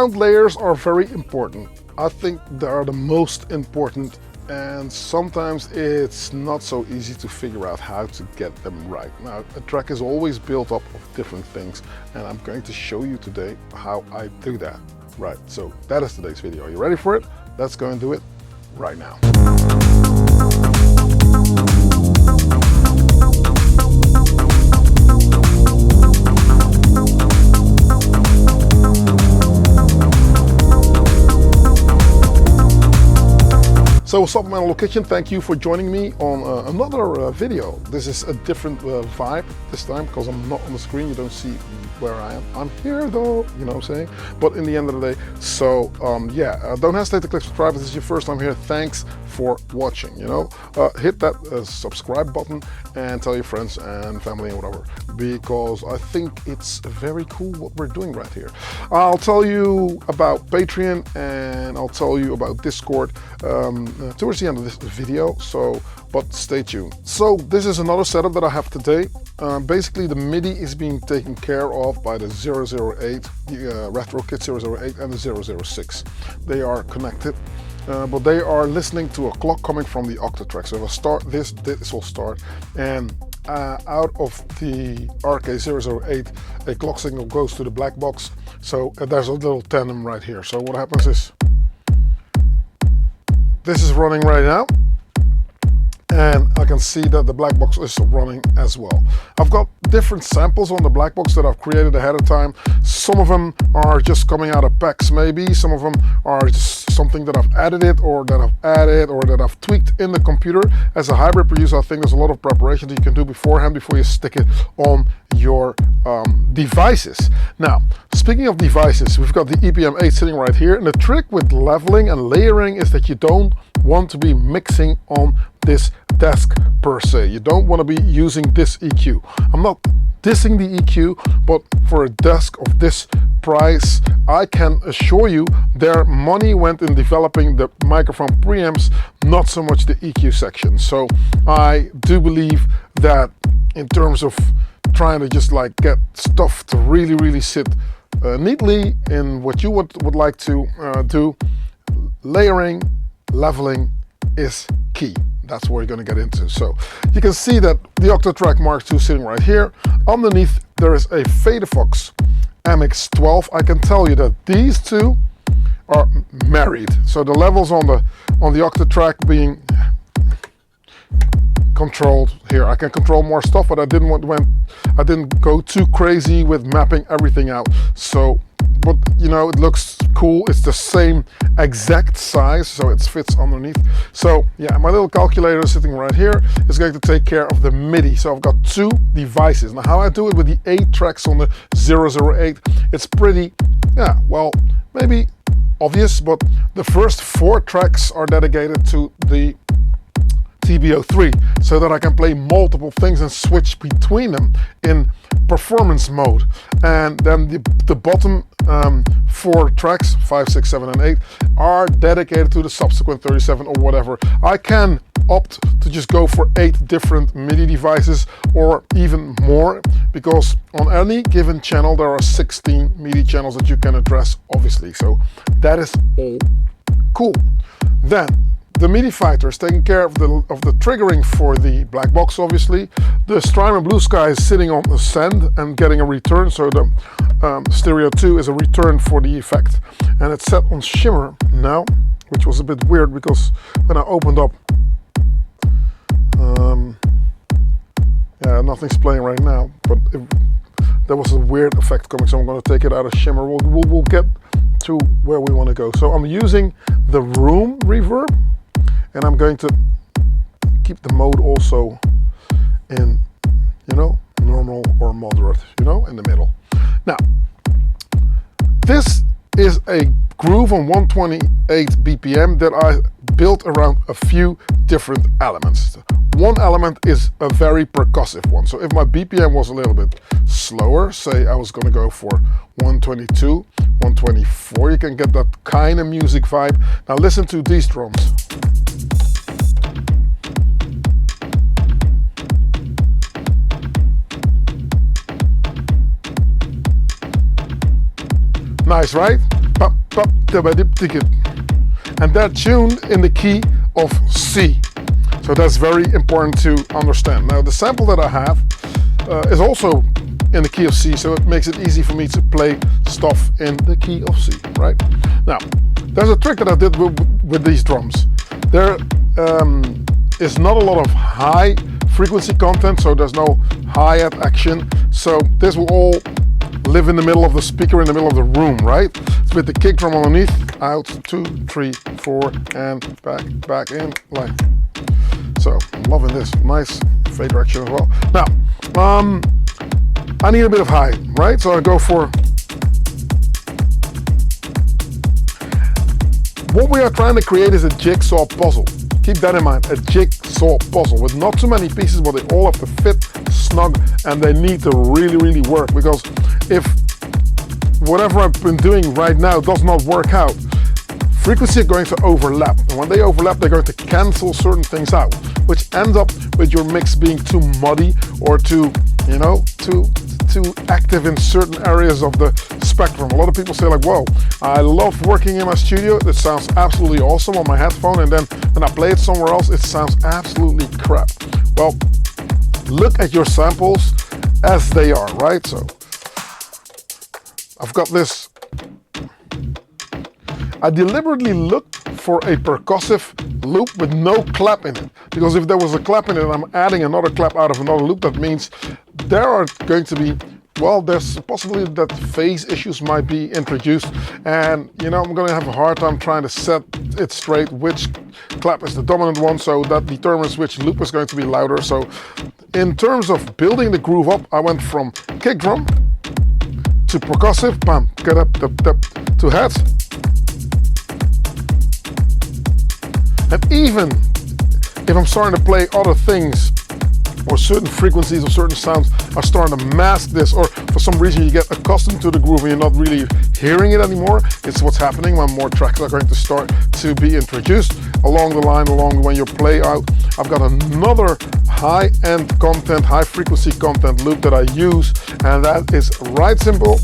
sound layers are very important. I think they are the most important, and sometimes it's not so easy to figure out how to get them right. Now, a track is always built up of different things, and I'm going to show you today how I do that. Right, so that is today's video. Are you ready for it? Let's go and do it right now. So what's up, my little kitchen? Thank you for joining me on another video. This is a different vibe this time because I'm not on the screen. You don't see where I am. I'm here though, you know what I'm saying? But in the end of the day, so yeah, don't hesitate to click subscribe if this is your first time here. Thanks for watching, you know. Hit that subscribe button and tell your friends and family and whatever, because I think it's very cool what we're doing right here. I'll tell you about Patreon and I'll tell you about Discord towards the end of this video, but stay tuned. So this is another setup that I have today. Basically the MIDI is being taken care of by the 008, Retro Kit 008 and the 006. They are connected, but they are listening to a clock coming from the Octatrack. So if I start this will start, and out of the RK008 a clock signal goes to the black box. So there's a little tandem right here. So what happens is, this is running right now, and I can see that the black box is running as well. I've got different samples on the black box that I've created ahead of time. Some of them are just coming out of packs maybe, some of them are just something that I've added or that I've tweaked in the computer. As a hybrid producer, I think there's a lot of preparation that you can do beforehand before you stick it on your devices. Now, speaking of devices, we've got the EPM8 sitting right here, and the trick with leveling and layering is that you don't want to be mixing on this desk per se. You don't want to be using this EQ. I'm not dissing the EQ, but for a desk of this price, I can assure you their money went in developing the microphone preamps, not so much the EQ section. So I do believe that in terms of trying to just like get stuff to really sit neatly in what you would like to do, layering, leveling is key. That's what you're going to get into. So you can see that the Octatrack Mark II sitting right here. Underneath there is a Fadefox MX12. I can tell you that these two are married. So the levels on the Octatrack being controlled here. I can control more stuff, but I didn't go too crazy with mapping everything out. So, but you know, it looks cool. It's the same exact size, so it fits underneath. So yeah, my little calculator sitting right here is going to take care of the MIDI. So I've got two devices. Now how I do it with the 8 tracks on the 008, it's pretty, yeah, well, maybe obvious, but the first 4 tracks are dedicated to the TB03, so that I can play multiple things and switch between them in performance mode. And then the bottom 4 tracks, 5, 6, 7 and 8, are dedicated to the subsequent 37 or whatever. I can opt to just go for 8 different MIDI devices or even more, because on any given channel there are 16 MIDI channels that you can address, obviously. So that is all cool. Then the MIDI fighter is taking care of the triggering for the black box, obviously. The Strymon Blue Sky is sitting on the send and getting a return, so the Stereo 2 is a return for the effect. And it's set on shimmer now, which was a bit weird because when I opened up, yeah, nothing's playing right now, but there was a weird effect coming, so I'm going to take it out of shimmer. We'll get to where we want to go. So I'm using the room reverb, and I'm going to keep the mode also in, you know, normal or moderate, you know, in the middle. Now, this is a groove on 128 BPM that I built around a few different elements. One element is a very percussive one. So if my BPM was a little bit slower, say I was going to go for 122, 124, you can get that kind of music vibe. Now listen to these drums. Nice, right? and they're tuned in the key of C. So that's very important to understand. Now the sample that I have is also in the key of C, so it makes it easy for me to play stuff in the key of C, right? Now, there's a trick that I did with these drums. There is not a lot of high frequency content, so there's no hi-hat action. So this will all live in the middle of the speaker, in the middle of the room, right? It's with the kick drum underneath, out, 2, 3, 4, and back in, like. So I'm loving this, nice fader action as well. Now, I need a bit of high, right? So I go for, what we are trying to create is a jigsaw puzzle. Keep that in mind, a jigsaw puzzle with not too many pieces, but they all have to fit snug, and they need to really work, because if whatever I've been doing right now does not work out, frequencies are going to overlap, and when they overlap, they're going to cancel certain things out, which ends up with your mix being too muddy or too, you know, too active in certain areas of the spectrum. A lot of people say like, whoa, I love working in my studio, it sounds absolutely awesome on my headphone, and then when I play it somewhere else, it sounds absolutely crap. Well, look at your samples as they are, right? So I've got this. I deliberately looked for a percussive loop with no clap in it, because if there was a clap in it and I'm adding another clap out of another loop, that means there are going to be, well, there's a possibility that phase issues might be introduced, and you know, I'm going to have a hard time trying to set it straight which clap is the dominant one, so that determines which loop is going to be louder. So in terms of building the groove up, I went from kick drum to percussive, bam, get up, to heads. And even if I'm starting to play other things, or certain frequencies or certain sounds are starting to mask this, or for some reason you get accustomed to the groove and you're not really hearing it anymore, it's what's happening when more tracks are going to start to be introduced along the line, when you play out. I've got another high-end content, high-frequency content loop that I use, and that is right simple.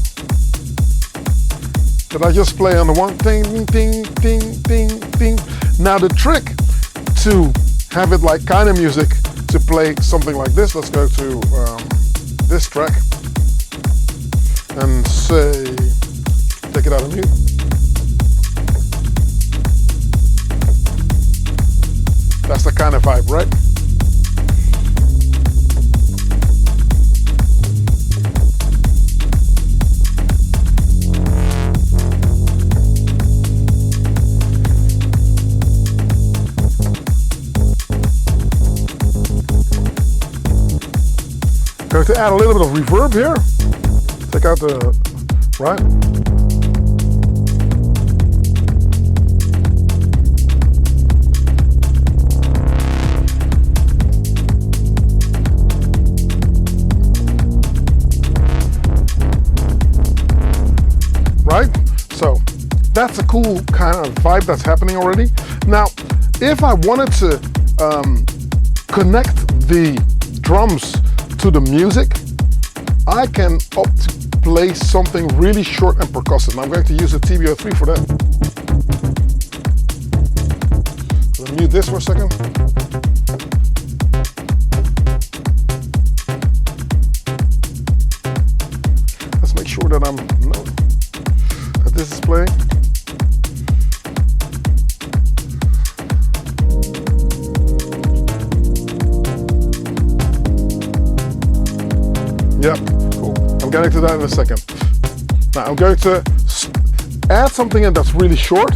That I just play on the one, ding, ding, ding, ding, ding. Now the trick to have it like kind of music, to play something like this, let's go to this track and say, take it out of mute. That's the kind of vibe, right? Going to add a little bit of reverb here. Take out the, right? Right? So that's a cool kind of vibe that's happening already. Now, if I wanted to connect the drums to the music, I can opt to play something really short and percussive. Now I'm going to use a TB03 for that. Let me mute this for a second. Let's make sure that that this is playing. Yeah, cool. I'm getting to that in a second. Now I'm going to add something in that's really short.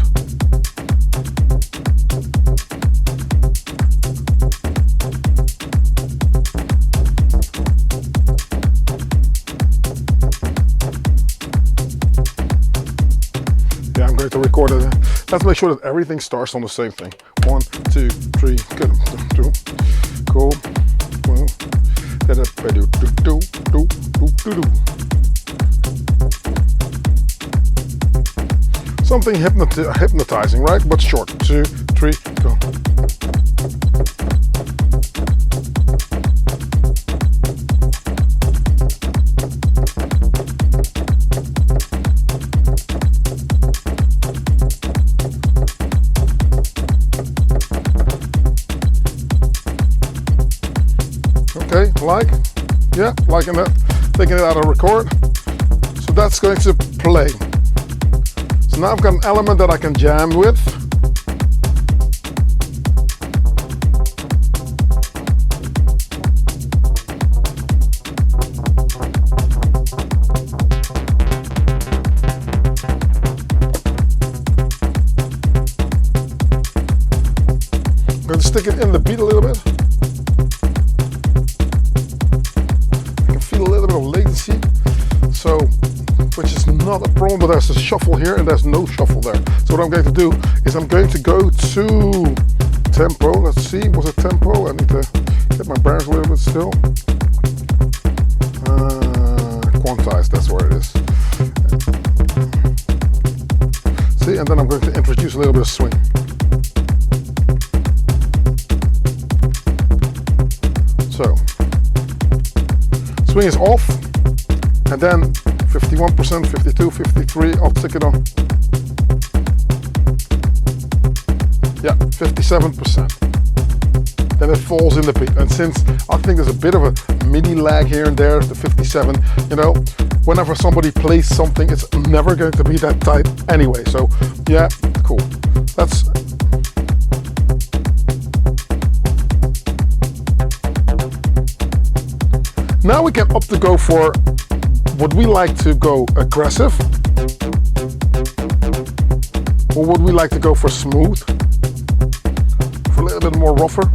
Yeah, I'm going to record it. Let's make sure that everything starts on the same thing. 1, 2, 3, good. Cool. Something hypnotizing, right? But short. 2, 3, go. Okay, yeah, liking that, taking it out of record. So that's going to play. So now I've got an element that I can jam with. I'm going to stick it in the beat a little bit. So, which is not a problem, but there's a shuffle here and there's no shuffle there. So what I'm going to do is I'm going to go to tempo. Let's see, was it tempo? I need to get my bearings a little bit still. Quantized, that's where it is. See, and then I'm going to introduce a little bit of swing. So, swing is off. And then 51%, 52, 53, I'll stick it on. Yeah, 57%. Then it falls in the beat. And since I think there's a bit of a MIDI lag here and there, the 57, you know, whenever somebody plays something, it's never going to be that tight anyway. So, yeah, cool. That's... Now we can up to go for... Would we like to go aggressive? Or would we like to go for smooth? For a little bit more rougher?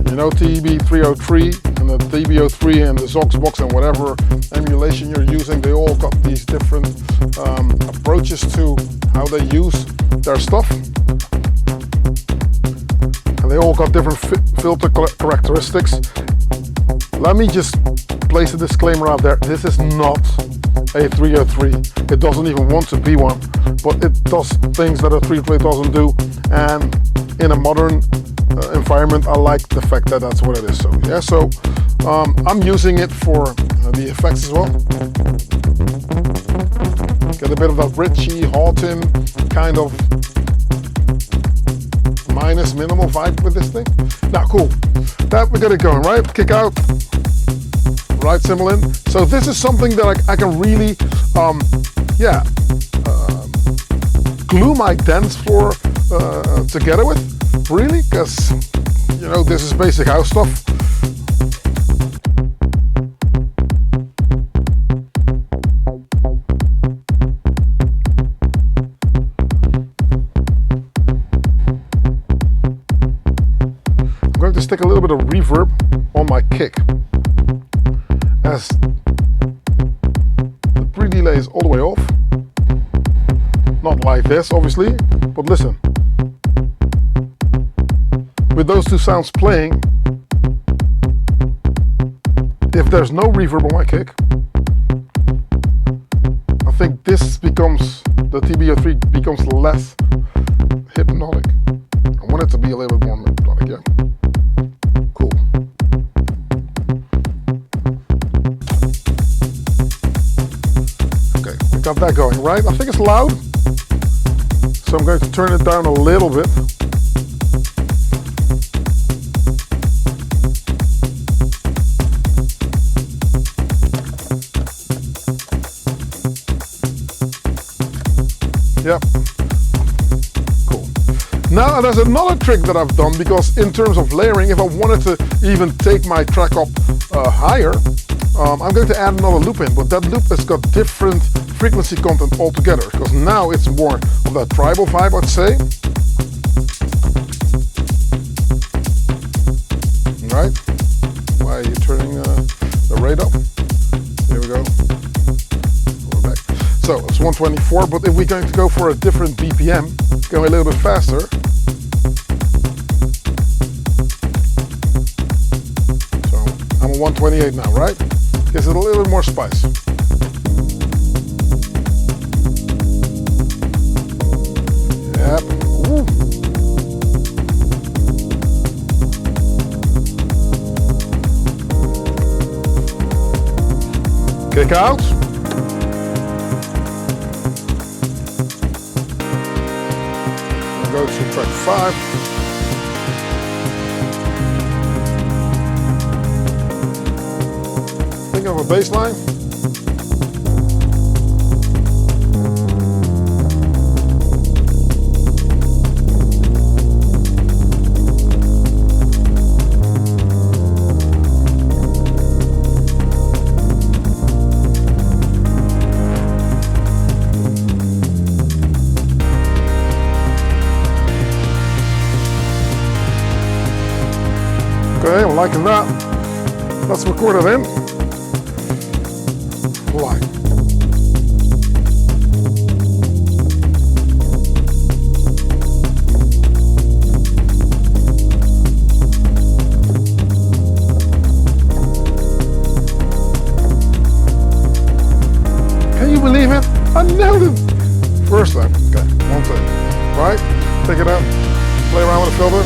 You know, TB303 and the TB03 and the Zox box and whatever emulation you're using, they all got these different approaches to how they use their stuff. And they all got different filter characteristics. Let me just place a disclaimer out there. This is not a 303. It doesn't even want to be one, but it does things that a 303 doesn't do. And in a modern environment, I like the fact that that's what it is. So yeah, so I'm using it for the effects as well. Get a bit of that Richie Houghton kind of minus minimal vibe with this thing. Now, cool. That we got it going, right? Kick out. Right cymbal in. So this is something that I can really, glue my dance floor together with, really, because, you know, this is basic house stuff. I'm going to stick a little bit of reverb on my kick. As the pre-delay is all the way off. Not like this, obviously, but listen. With those two sounds playing, if there's no reverb on my kick, I think this becomes, the TB03 becomes less hypnotic. I want it to be a little bit more hypnotic, yeah. Cool. Got that going, right? I think it's loud, so I'm going to turn it down a little bit. Yep. Cool. Now there's another trick that I've done, because in terms of layering, if I wanted to even take my track up higher, I'm going to add another loop in, but that loop has got different frequency content altogether, because now it's more of that tribal vibe, I'd say. Right? Why are you turning the rate up? Here we go. We're back. So it's 124, but if we're going to go for a different BPM, go a little bit faster. So I'm on 128 now, right? Gives it a little bit more spice. Yep. Woo. Kick out. Go to track 5. thinking of a bass line. Okay, I'm liking that. Let's record it in. Like. Can you believe it? I nailed it. First time. Okay, one take. Right? Take it out. Play around with the filter.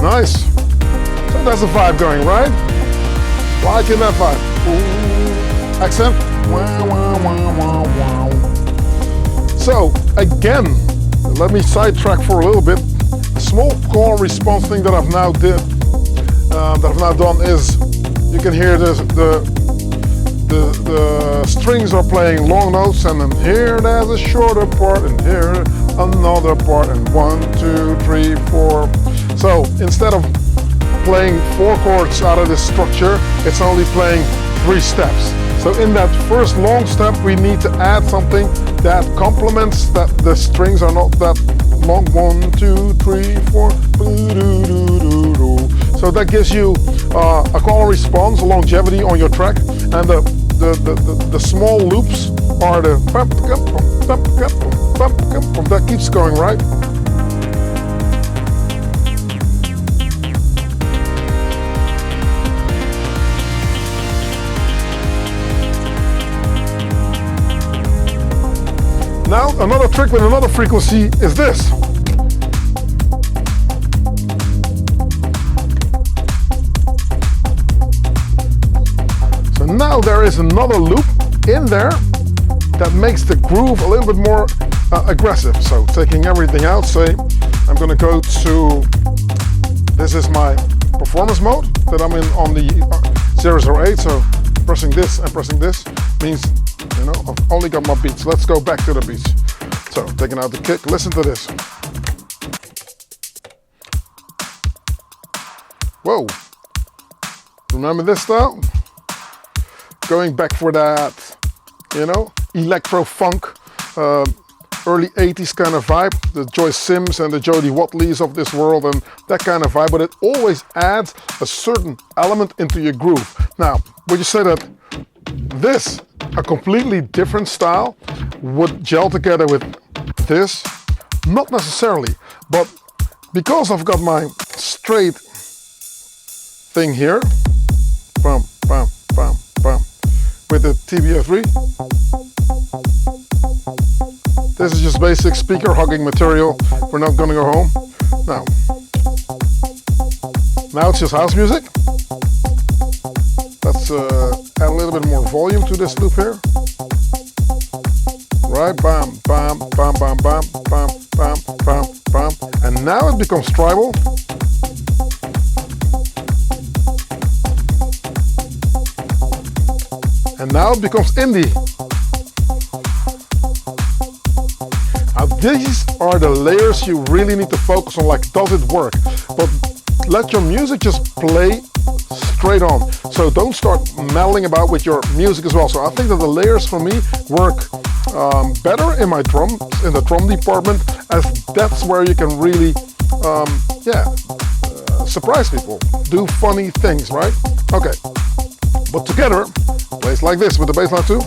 Nice. So that's the vibe going, right? Liking that vibe. Ooh. Accent. Wow, wow, wow, wow, wow. So again, let me sidetrack for a little bit. A small call response thing that I've now done is you can hear this, the strings are playing long notes, and then here there's a shorter part, and here another part, and 1, 2, 3, 4. So instead of playing 4 chords out of this structure, it's only playing 3 steps. So in that first long step, we need to add something that complements that the strings are not that long. 1, 2, 3, 4. So that gives you a call and response, a longevity on your track, and the small loops are the that keeps going, right? Now, another trick with another frequency is this. So now there is another loop in there that makes the groove a little bit more aggressive. So taking everything out, say, I'm gonna go to, this is my performance mode that I'm in on the 008. So pressing this and pressing this means, you know, I've only got my beats. Let's go back to the beats. So, taking out the kick, listen to this. Whoa. Remember this style? Going back for that, you know, electro-funk, early 80s kind of vibe, the Joyce Sims and the Jody Watleys of this world and that kind of vibe, but it always adds a certain element into your groove. Now, would you say that this, a completely different style, would gel together with this? Not necessarily, but because I've got my straight thing here, bam, bam, bam, bam, with the TB-03, this is just basic speaker hugging material. We're not gonna go home. Now it's just house music. Let's add a little bit more volume to this loop here. Right, bam, bam, bam, bam, bam, bam, bam, bam, bam. And now it becomes tribal. And now it becomes indie. Now these are the layers you really need to focus on, like, does it work? But let your music just play straight on. So don't start meddling about with your music as well. So I think that the layers for me work better in my drums, in the drum department, as that's where you can really, surprise people, do funny things, right? Okay, but together, plays like this with the bass line too.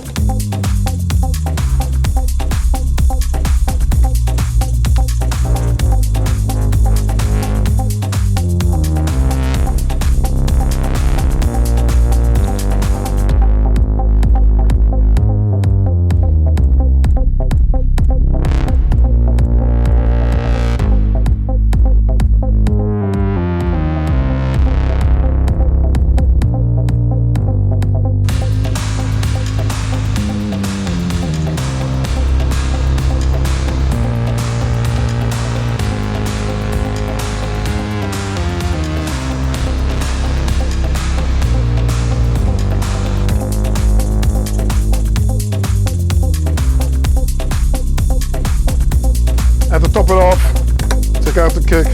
kick.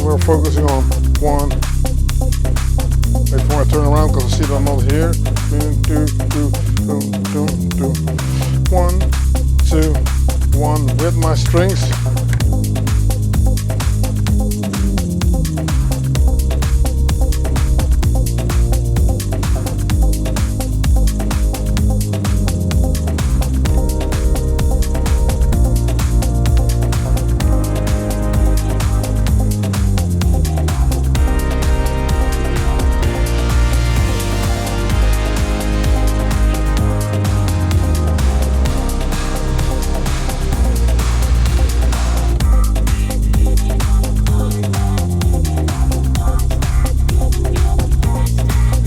We're focusing on 1. Before I turn around because I see that I'm not here. 1, 2, 1 with my strings.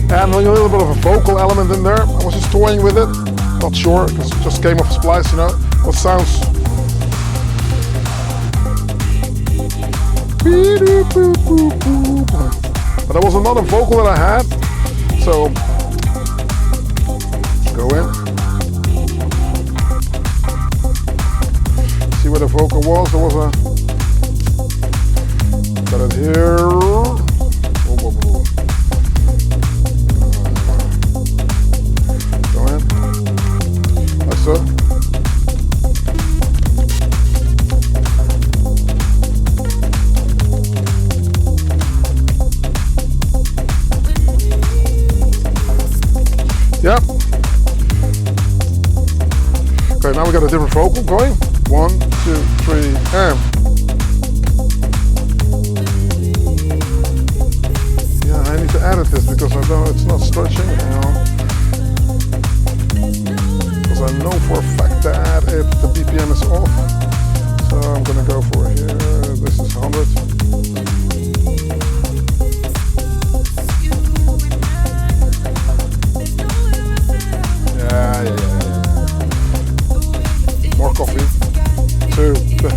Adding a little bit of a vocal element in there. I was just toying with it. Not sure, because it just came off Splice, you know. What sounds. But there was another vocal that I had. So, go in. See where the vocal was. There was a. Got it here. So. Yep. Okay, now we got a different vocal going. 1, 2, 3, and. Yeah, I need to edit this because I know it's not stretching, you know. I know for a fact that the BPM is off, so I'm gonna go for here. This is 100. Yeah. More coffee. 2, 3.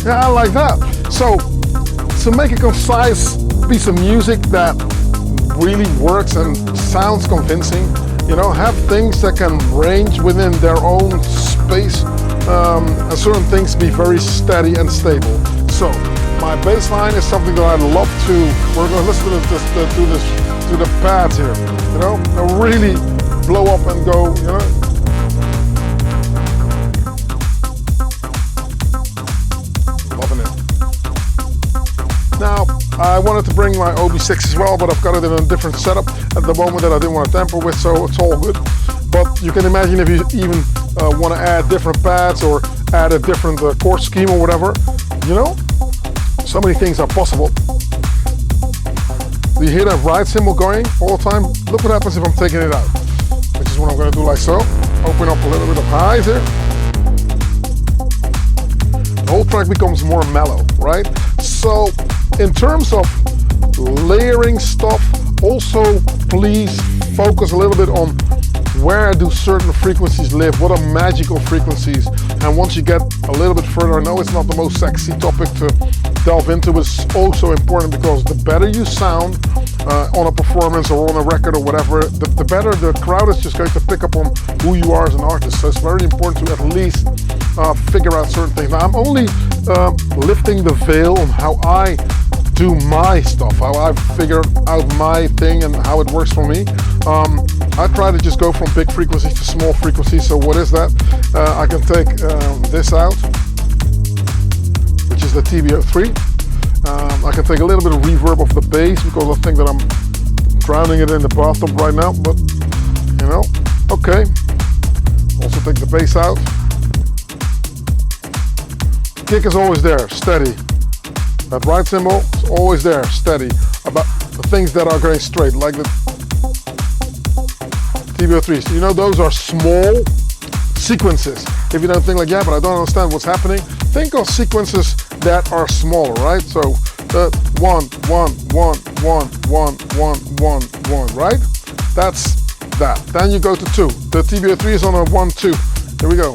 Yeah, I like that. So, to make a concise piece of music that really works and sounds convincing, you know, have things that can range within their own space, and certain things be very steady and stable. So, my bass line is something that I love to. We're going to listen to the pads here, you know, and really blow up and go, you know. Now, I wanted to bring my OB6 as well, but I've got it in a different setup at the moment that I didn't want to tamper with, so it's all good. But you can imagine if you even want to add different pads or add a different chord scheme or whatever, you know, so many things are possible. You hear that ride cymbal going all the time? Look what happens if I'm taking it out, which is what I'm going to do like so. Open up a little bit of highs here. The whole track becomes more mellow, right? So, in terms of layering stuff, also please focus a little bit on where do certain frequencies live, what are magical frequencies, and once you get a little bit further, I know it's not the most sexy topic to delve into, but it's also important because the better you sound on a performance or on a record or whatever, the better the crowd is just going to pick up on who you are as an artist. So it's very important to at least figure out certain things. Now I'm only lifting the veil on how I do my stuff, how I figure out my thing and how it works for me. I try to just go from big frequencies to small frequencies. So what is that? I can take this out, which is the TB03. I can take a little bit of reverb of the bass because I think that I'm drowning it in the bathtub right now, but you know, okay. Also take the bass out. Kick is always there, steady. That right cymbal is always there, steady. About the things that are going straight, like the TB03s. You know, those are small sequences. If you don't think like, yeah, but I don't understand what's happening, think of sequences that are smaller, right? So the 1, 1, 1, 1, 1, 1, 1, 1, right? That's that. Then you go to 2. The TB03 is on a 1, 2. Here we go.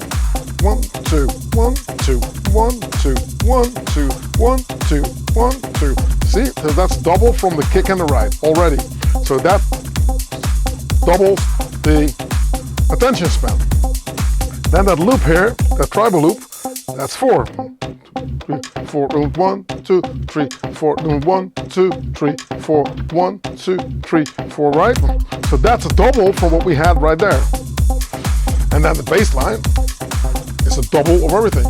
1, 2, 1, 2, 1, 2, 1, 2, 1, 2, 1, 2. See, so that's double from the kick and the ride already. So that doubles the attention span. Then that loop here, that tribal loop, that's 4. 4, 1, 2, 3, 4, 1, 2, 3, 4, 1, 2, 3, 4, right? So that's a double from what we had right there. And then the bass line is a double of everything.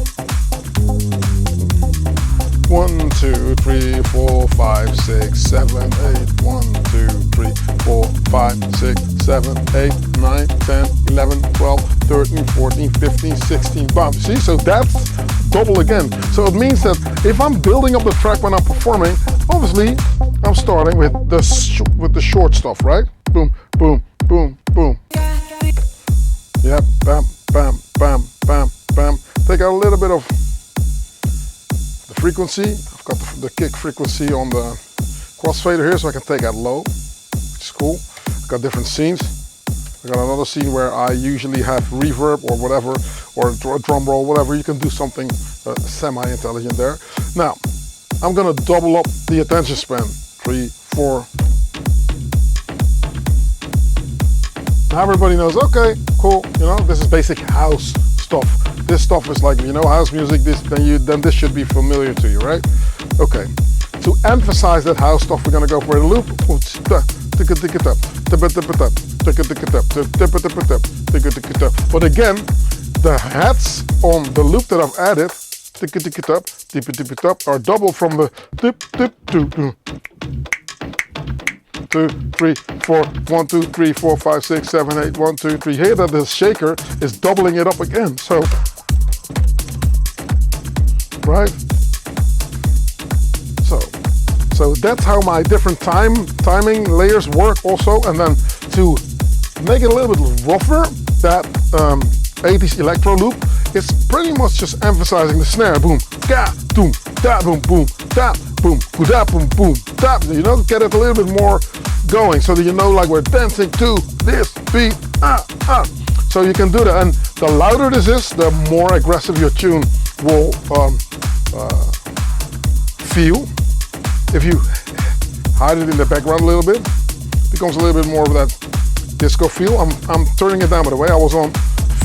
1, 2, 3, 4, 5, 6, 7, 8. 1, 2, 3, 4, 5, 6, 7, 8, 9, 10, 11, 12, 13, 14, 15, 16. Bam. See, so that's double again. So it means that if I'm building up the track when I'm performing, obviously I'm starting with the short stuff, right? Boom, boom, boom, boom. Yep, bam, bam, bam, bam, bam. Take out a little bit of the frequency. I've got the kick frequency on the crossfader here, so I can take out low, which is cool. I've got different scenes. I got another scene where I usually have reverb or whatever, or a drum roll, whatever. You can do something semi-intelligent there. Now, I'm gonna double up the attention span. 3, 4. Now everybody knows, okay, cool, you know, this is basic house stuff. This stuff is like, you know, house music, then this should be familiar to you, right? Okay, to emphasize that house stuff, we're gonna go for a loop. But again, the hats on the loop that I've added are double from the 2, 3, 4, 1, 2, 3, 4, 5, 6, 7, 8, 1, 2, 3. Here that the shaker is doubling it up again. So, right? So that's how my different timing layers work also. And then to make it a little bit rougher, that 80s electro loop is pretty much just emphasizing the snare. Boom, ga, doom, da, boom, boom, da, boom, da, boom, boom, da. You know, get it a little bit more going so that you know, like, we're dancing to this beat. So you can do that. And the louder this is, the more aggressive your tune will feel. If you hide it in the background a little bit, it becomes a little bit more of that disco feel. I'm turning it down, by the way. I was on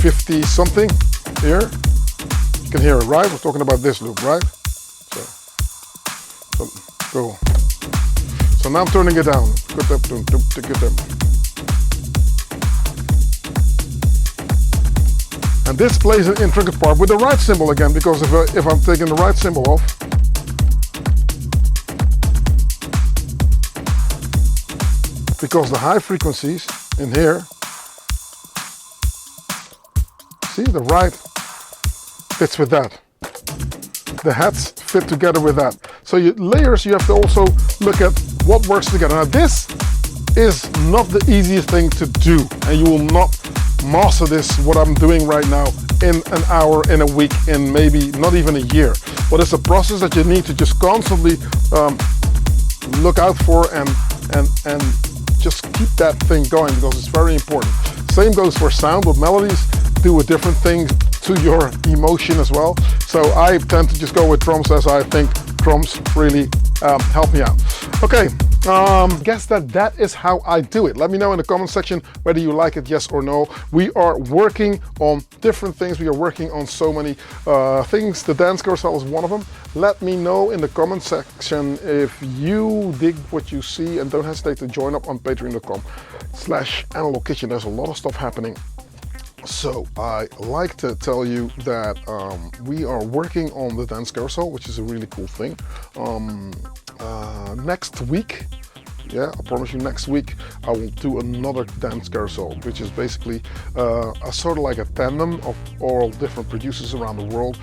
50 something here. You can hear it, right? We're talking about this loop, right? So go. So now I'm turning it down. And this plays an intricate part with the right cymbal again, because if I'm taking the right cymbal off, because the high frequencies in here, see, the right fits with that. The hats fit together with that. So layers, you have to also look at what works together. Now this is not the easiest thing to do, and you will not master this, what I'm doing right now, in an hour, in a week, in maybe not even a year. But it's a process that you need to just constantly look out for and just keep that thing going, because it's very important. Same goes for sound, but melodies do a different thing to your emotion as well. So I tend to just go with drums, as I think drums really help me out. Okay, I guess that is how I do it. Let me know in the comment section whether you like it, yes or no. We are working on different things. We are working on so many things. The dance carousel is one of them. Let me know in the comment section if you dig what you see, and don't hesitate to join up on patreon.com. analog kitchen. There's a lot of stuff happening. So I like to tell you that we are working on the dance carousel, which is a really cool thing. Next week, yeah, I promise you, next week I will do another dance carousel, which is basically a sort of like a tandem of all different producers around the world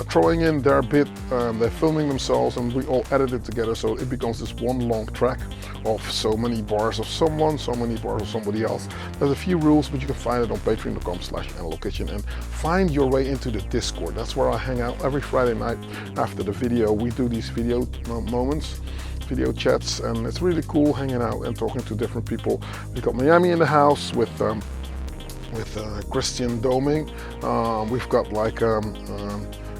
throwing in their bit. They're filming themselves and we all edit it together, so it becomes this one long track of so many bars of someone, so many bars of somebody else. There's a few rules, but you can find it on patreon.com/analogkitchen and find your way into the Discord. That's where I hang out every Friday night after the video. We do these video moments, video chats, and it's really cool hanging out and talking to different people. We've got Miami in the house with Christian Doming. We've got like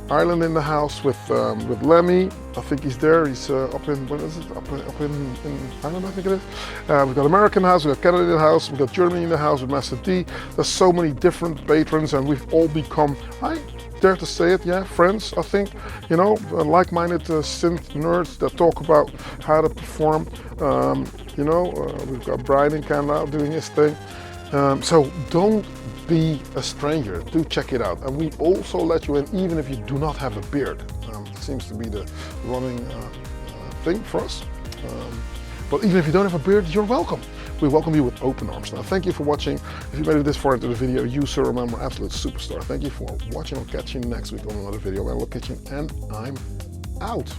Ireland in the house with Lemmy. I think he's there. He's up in, what is it? Up in Ireland, I think it is. We've got America in the house. We've got Canada in the house. We've got Germany in the house with Master D. There's so many different patrons, and we've all become, I dare to say it, yeah, friends. I think, you know, like-minded synth nerds that talk about how to perform. You know, we've got Brian in Canada doing his thing. So don't be a stranger. Do check it out. And we also let you in even if you do not have a beard. It seems to be the running thing for us. But even if you don't have a beard, you're welcome. We welcome you with open arms. Now, thank you for watching. If you made it this far into the video, you, sir, remember, absolute superstar. Thank you for watching. I'll catch you next week on another video. Analog Kitchen, and I'm out.